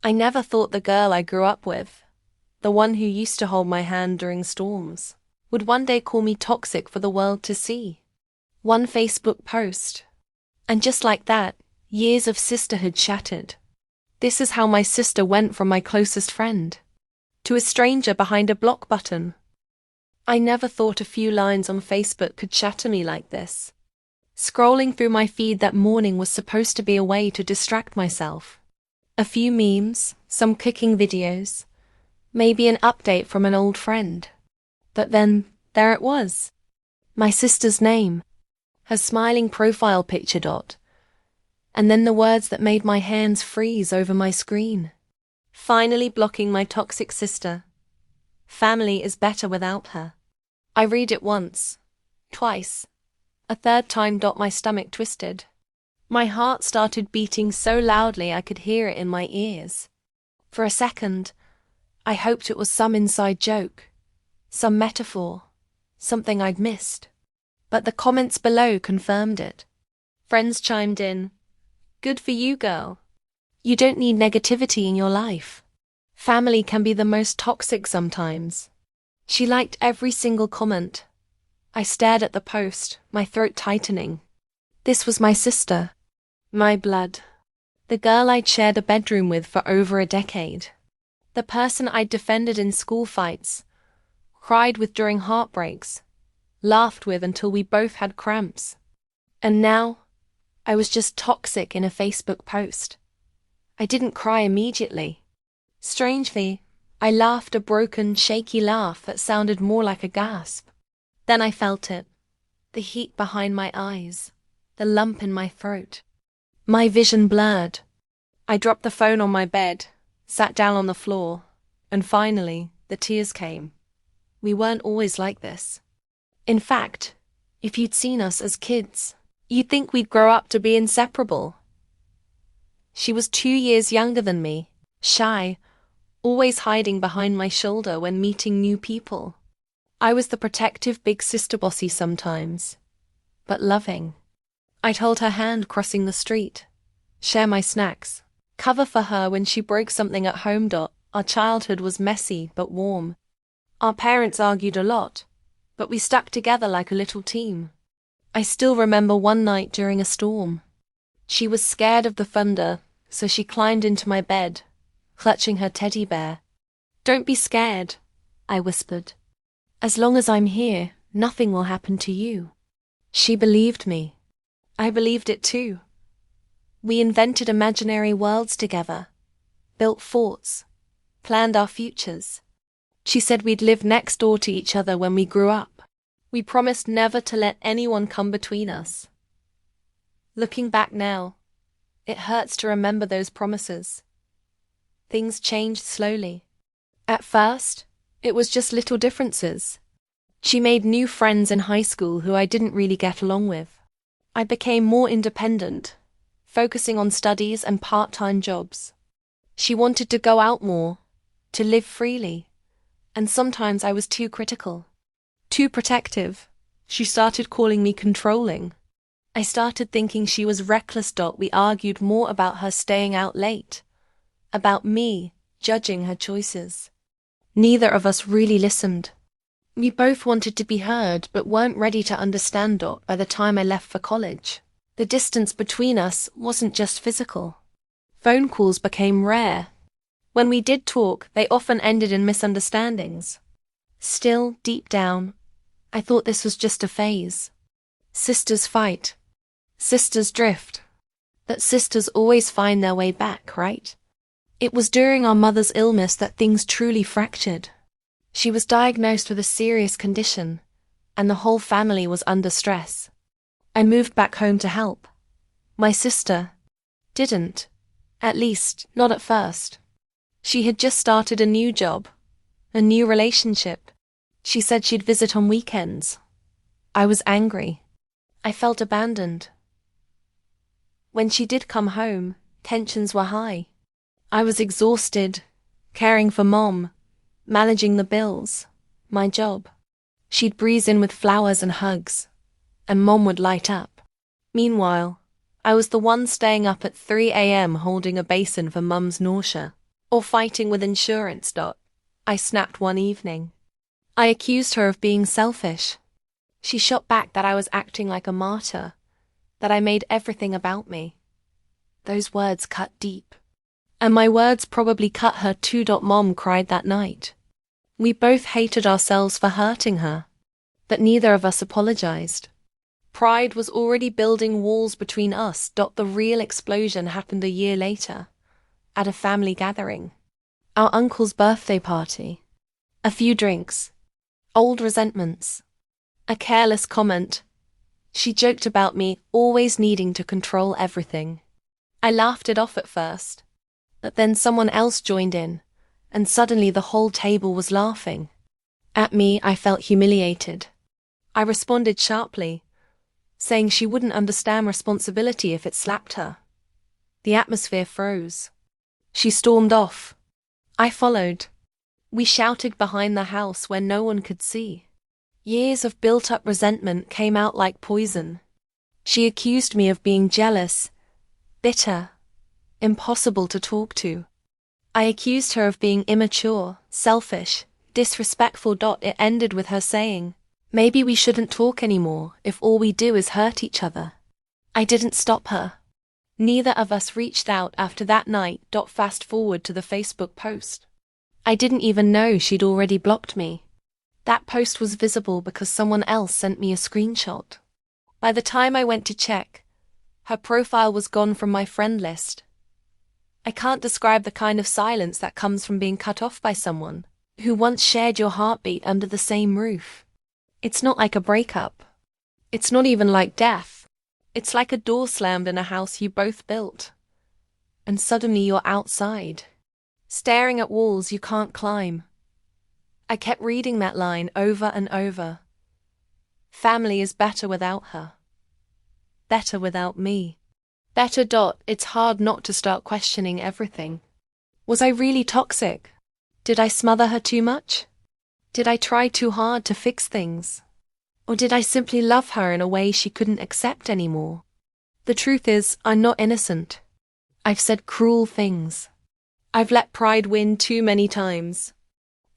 I never thought the girl I grew up with, the one who used to hold my hand during storms, would one day call me toxic for the world to see. One Facebook post. And just like that, years of sisterhood shattered. This is how my sister went from my closest friend to a stranger behind a block button. I never thought a few lines on Facebook could shatter me like this. Scrolling through my feed that morning was supposed to be a way to distract myself. A few memes, some cooking videos, maybe an update from an old friend. But then, there it was. My sister's name. Her smiling profile picture dot. And then the words that made my hands freeze over my screen. Finally blocking my toxic sister. Family is better without her. I read it once, twice. A third time my stomach twisted. My heart started beating so loudly I could hear it in my ears. For a second, I hoped it was some inside joke, some metaphor, something I'd missed. But the comments below confirmed it. Friends chimed in. Good for you, girl. You don't need negativity in your life. Family can be the most toxic sometimes. She liked every single comment. I stared at the post, my throat tightening. This was my sister. My blood. The girl I'd shared a bedroom with for over a decade. The person I'd defended in school fights, cried with during heartbreaks, laughed with until we both had cramps. And now, I was just toxic in a Facebook post. I didn't cry immediately. Strangely, I laughed a broken, shaky laugh that sounded more like a gasp. Then I felt it. The heat behind my eyes. The lump in my throat. My vision blurred. I dropped the phone on my bed, sat down on the floor, and finally, the tears came. We weren't always like this. In fact, if you'd seen us as kids, you'd think we'd grow up to be inseparable. She was 2 years younger than me, shy, always hiding behind my shoulder when meeting new people. I was the protective big sister bossy sometimes, but loving. I'd hold her hand crossing the street, share my snacks, cover for her when she broke something at home. Our childhood was messy but warm. Our parents argued a lot, but we stuck together like a little team. I still remember one night during a storm. She was scared of the thunder, so she climbed into my bed, clutching her teddy bear. Don't be scared, I whispered. As long as I'm here, nothing will happen to you. She believed me. I believed it too. We invented imaginary worlds together, built forts, planned our futures. She said we'd live next door to each other when we grew up. We promised never to let anyone come between us. Looking back now, it hurts to remember those promises. Things changed slowly. At first, it was just little differences. She made new friends in high school who I didn't really get along with. I became more independent, focusing on studies and part-time jobs. She wanted to go out more, to live freely, and sometimes I was too critical, too protective. She started calling me controlling. I started thinking she was reckless. We argued more about her staying out late, about me judging her choices. Neither of us really listened. We both wanted to be heard but weren't ready to understand. By the time I left for college, the distance between us wasn't just physical. Phone calls became rare. When we did talk, they often ended in misunderstandings. Still, deep down, I thought this was just a phase. Sisters fight. Sisters drift. But sisters always find their way back, right? It was during our mother's illness that things truly fractured. She was diagnosed with a serious condition, and the whole family was under stress. I moved back home to help. My sister didn't, at least, not at first. She had just started a new job, a new relationship. She said she'd visit on weekends. I was angry. I felt abandoned. When she did come home, tensions were high. I was exhausted, caring for Mom, managing the bills, my job. She'd breeze in with flowers and hugs, and Mom would light up. Meanwhile, I was the one staying up at 3 a.m. holding a basin for Mum's nausea. or fighting with insurance. I snapped one evening. I accused her of being selfish. She shot back that I was acting like a martyr, that I made everything about me. Those words cut deep. And my words probably cut her too. Mom cried that night. We both hated ourselves for hurting her, but neither of us apologized. Pride was already building walls between us. The real explosion happened a year later, at a family gathering. Our uncle's birthday party. A few drinks. Old resentments. A careless comment. She joked about me always needing to control everything. I laughed it off at first, but then someone else joined in, and suddenly the whole table was laughing. At me, I felt humiliated. I responded sharply, saying she wouldn't understand responsibility if it slapped her. The atmosphere froze. She stormed off. I followed. We shouted behind the house where no one could see. Years of built-up resentment came out like poison. She accused me of being jealous, bitter, impossible to talk to. I accused her of being immature, selfish, disrespectful. It ended with her saying, "Maybe we shouldn't talk anymore if all we do is hurt each other." I didn't stop her. Neither of us reached out after that night. Fast forward to the Facebook post. I didn't even know she'd already blocked me. That post was visible because someone else sent me a screenshot. By the time I went to check, her profile was gone from my friend list. I can't describe the kind of silence that comes from being cut off by someone who once shared your heartbeat under the same roof. It's not like a breakup. It's not even like death. It's like a door slammed in a house you both built. And suddenly you're outside, staring at walls you can't climb. I kept reading that line over and over. Family is better without her. Better without me. Better. It's hard not to start questioning everything. Was I really toxic? Did I smother her too much? Did I try too hard to fix things? Or did I simply love her in a way she couldn't accept anymore? The truth is, I'm not innocent. I've said cruel things. I've let pride win too many times.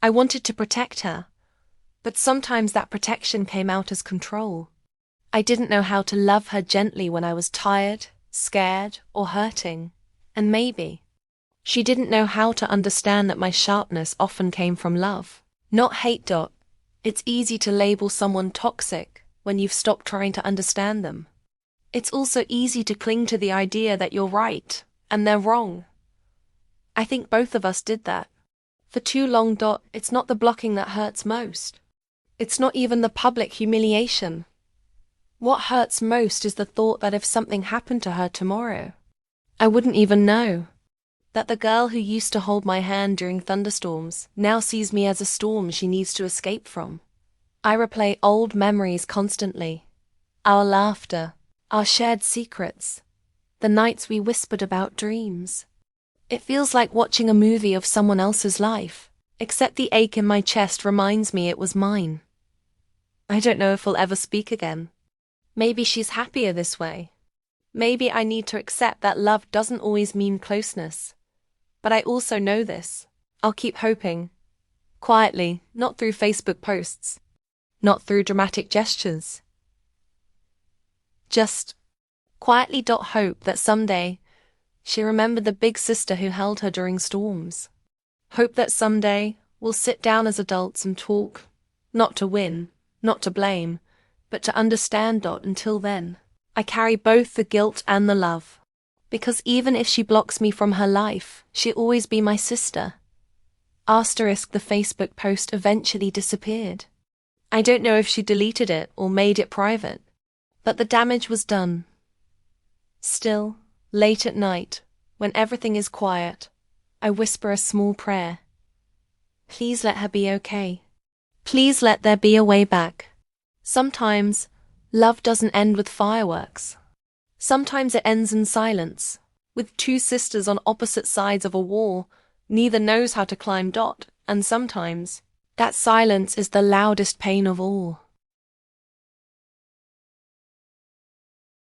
I wanted to protect her, but sometimes that protection came out as control. I didn't know how to love her gently when I was tired, scared, or hurting. And maybe she didn't know how to understand that my sharpness often came from love, not hate. It's easy to label someone toxic when you've stopped trying to understand them. It's also easy to cling to the idea that you're right and they're wrong. I think both of us did that. For too long. It's not the blocking that hurts most. It's not even the public humiliation. What hurts most is the thought that if something happened to her tomorrow, I wouldn't even know. That the girl who used to hold my hand during thunderstorms now sees me as a storm she needs to escape from. I replay old memories constantly. Our laughter, our shared secrets, the nights we whispered about dreams. It feels like watching a movie of someone else's life, except the ache in my chest reminds me it was mine. I don't know if we'll ever speak again. Maybe she's happier this way. Maybe I need to accept that love doesn't always mean closeness. But I also know this. I'll keep hoping. Quietly, not through Facebook posts. Not through dramatic gestures. Just quietly. Hope that someday she remembered the big sister who held her during storms. Hope that someday we'll sit down as adults and talk, not to win, not to blame, but to understand. Until then, I carry both the guilt and the love. Because even if she blocks me from her life, she'll always be my sister. Asterisk. The Facebook post eventually disappeared. I don't know if she deleted it or made it private, but the damage was done. Still, late at night, when everything is quiet, I whisper a small prayer. Please let her be okay. Please let there be a way back. Sometimes, love doesn't end with fireworks. Sometimes it ends in silence, with two sisters on opposite sides of a wall, neither knows how to climb. And sometimes, that silence is the loudest pain of all.